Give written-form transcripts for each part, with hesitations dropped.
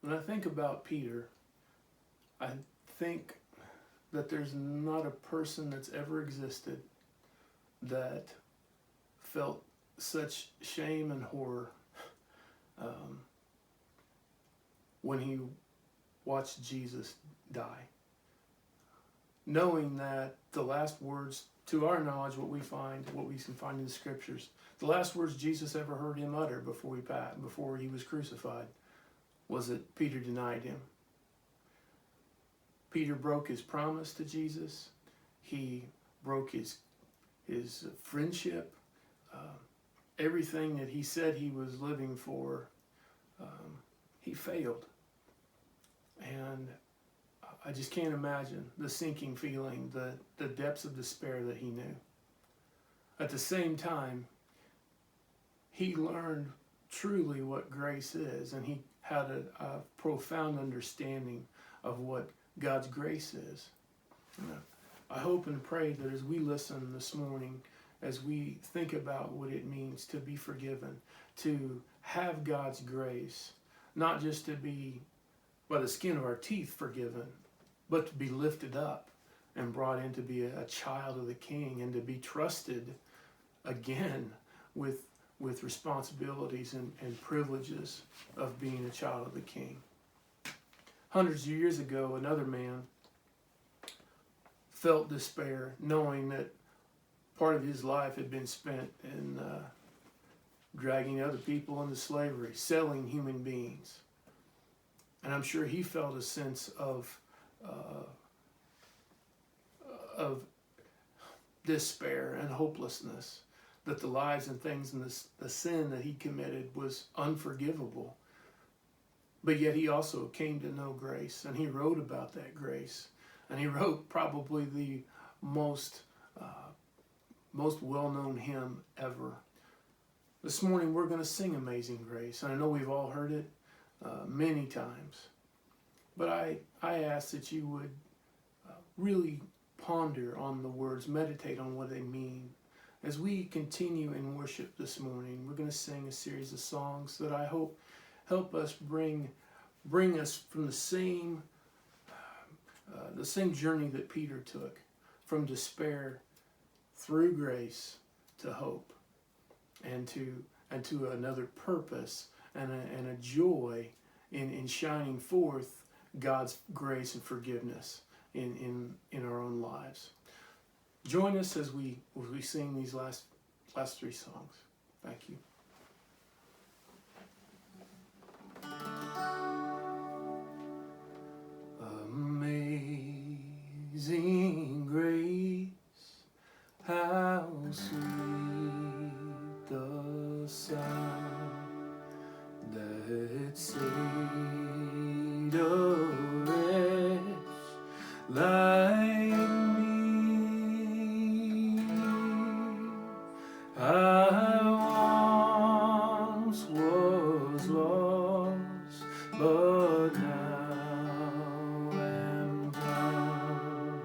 When I think about Peter, I think that there's not a person that's ever existed that felt such shame and horror when he watched Jesus die. Knowing that the last words, to our knowledge, what we can find in the scriptures, the last words Jesus ever heard him utter before he was crucified, was that Peter denied him. Peter broke his promise to Jesus. He broke his friendship. Everything that he said he was living for, he failed. And I just can't imagine the sinking feeling, the depths of despair that he knew. At the same time, he learned truly what grace is, and he had a profound understanding of what God's grace is. I hope and pray that as we listen this morning, as we think about what it means to be forgiven, to have God's grace, not just to be by the skin of our teeth forgiven, but to be lifted up and brought in to be a child of the King, and to be trusted again with responsibilities and privileges of being a child of the King. Hundreds of years ago, another man felt despair, knowing that part of his life had been spent in dragging other people into slavery, selling human beings. And I'm sure he felt a sense of despair and hopelessness, that the lies and things and the sin that he committed was unforgivable. But yet he also came to know grace, and he wrote about that grace. And he wrote probably the most well-known hymn ever. This morning we're going to sing Amazing Grace. And I know we've all heard it many times. But I ask that you would really ponder on the words, meditate on what they mean. As we continue in worship this morning, we're going to sing a series of songs that I hope help us bring us from the same journey that Peter took, from despair through grace to hope, and to another purpose and a joy in shining forth God's grace and forgiveness in our own lives. Join us as we sing these last three songs. Thank you. Amazing grace, how sweet the sound that saved a wretch like me. I once was lost, but now am found.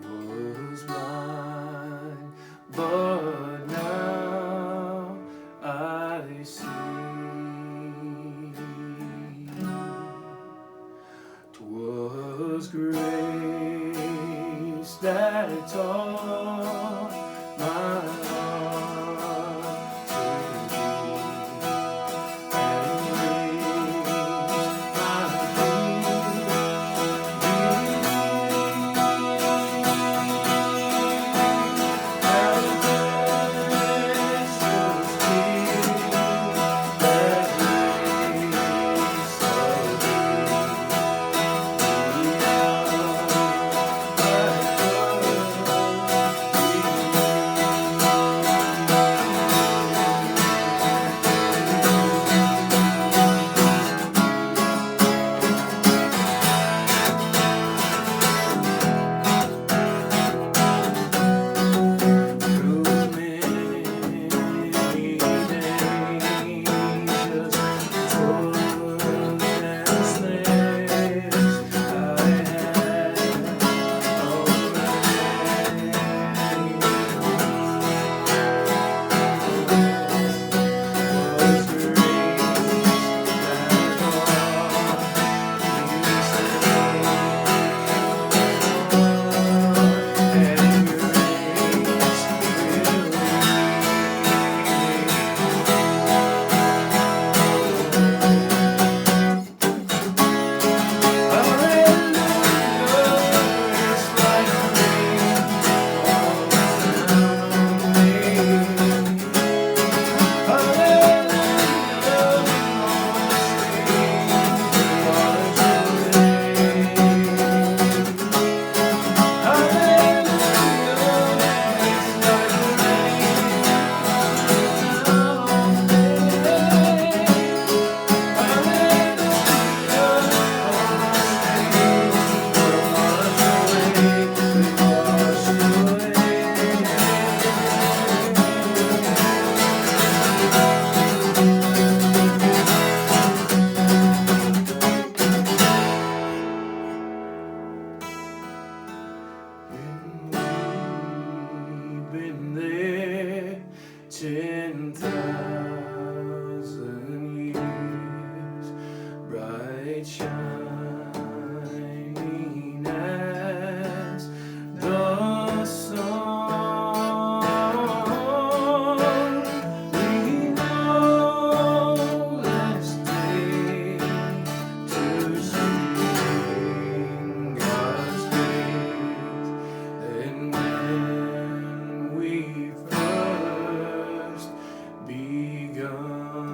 Was blind, but now I see. 'Twas grace that taught my heart to thee, and raised my feet. How precious gift that grace of thee. light shining as the sun. We know this day to sing God's praise, and when we first begun.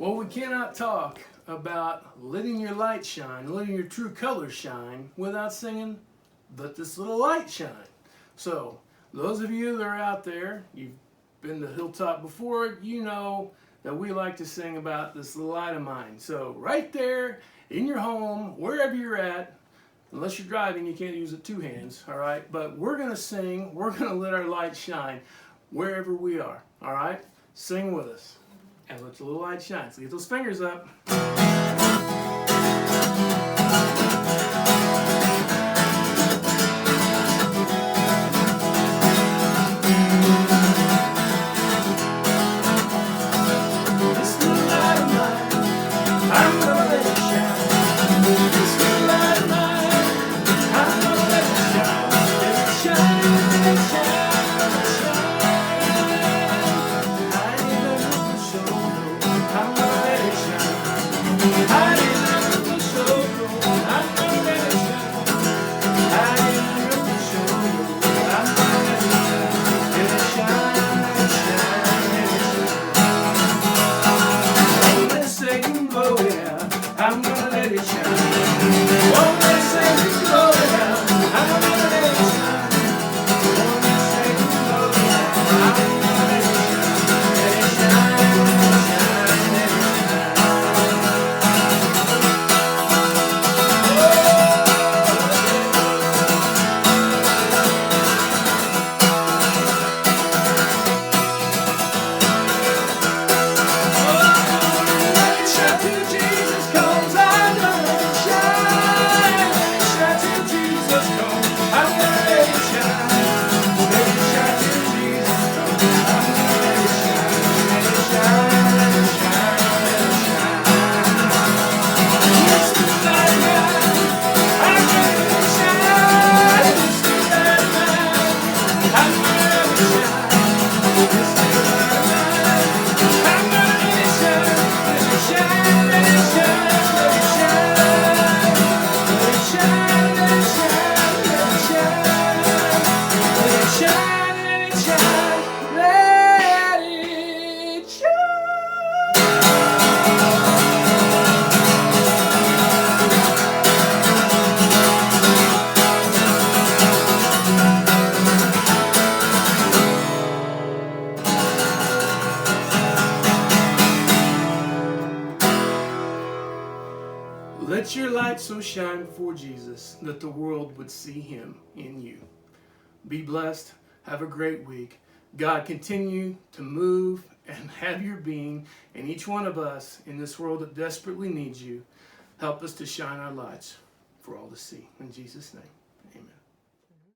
Well, we cannot talk about letting your light shine, letting your true colors shine, without singing, "Let This Little Light Shine." So, those of you that are out there, you've been to Hilltop before, you know that we like to sing about this little light of mine. So, right there, in your home, wherever you're at, unless you're driving, you can't use it two hands, all right? But we're going to sing, we're going to let our light shine wherever we are, all right? Sing with us and let the little light shine. So get those fingers up. I'm gonna let it shine. Won't they say it's glowing out? I'm gonna let it shine. Won't they say it's glowing out? I'm gonna let it shine. Let it shine, let it shine, let it Let your light so shine before Jesus that the world would see him in you. Be blessed. Have a great week. God, continue to move and have your being in each one of us in this world that desperately needs you. Help us to shine our lights for all to see. In Jesus' name.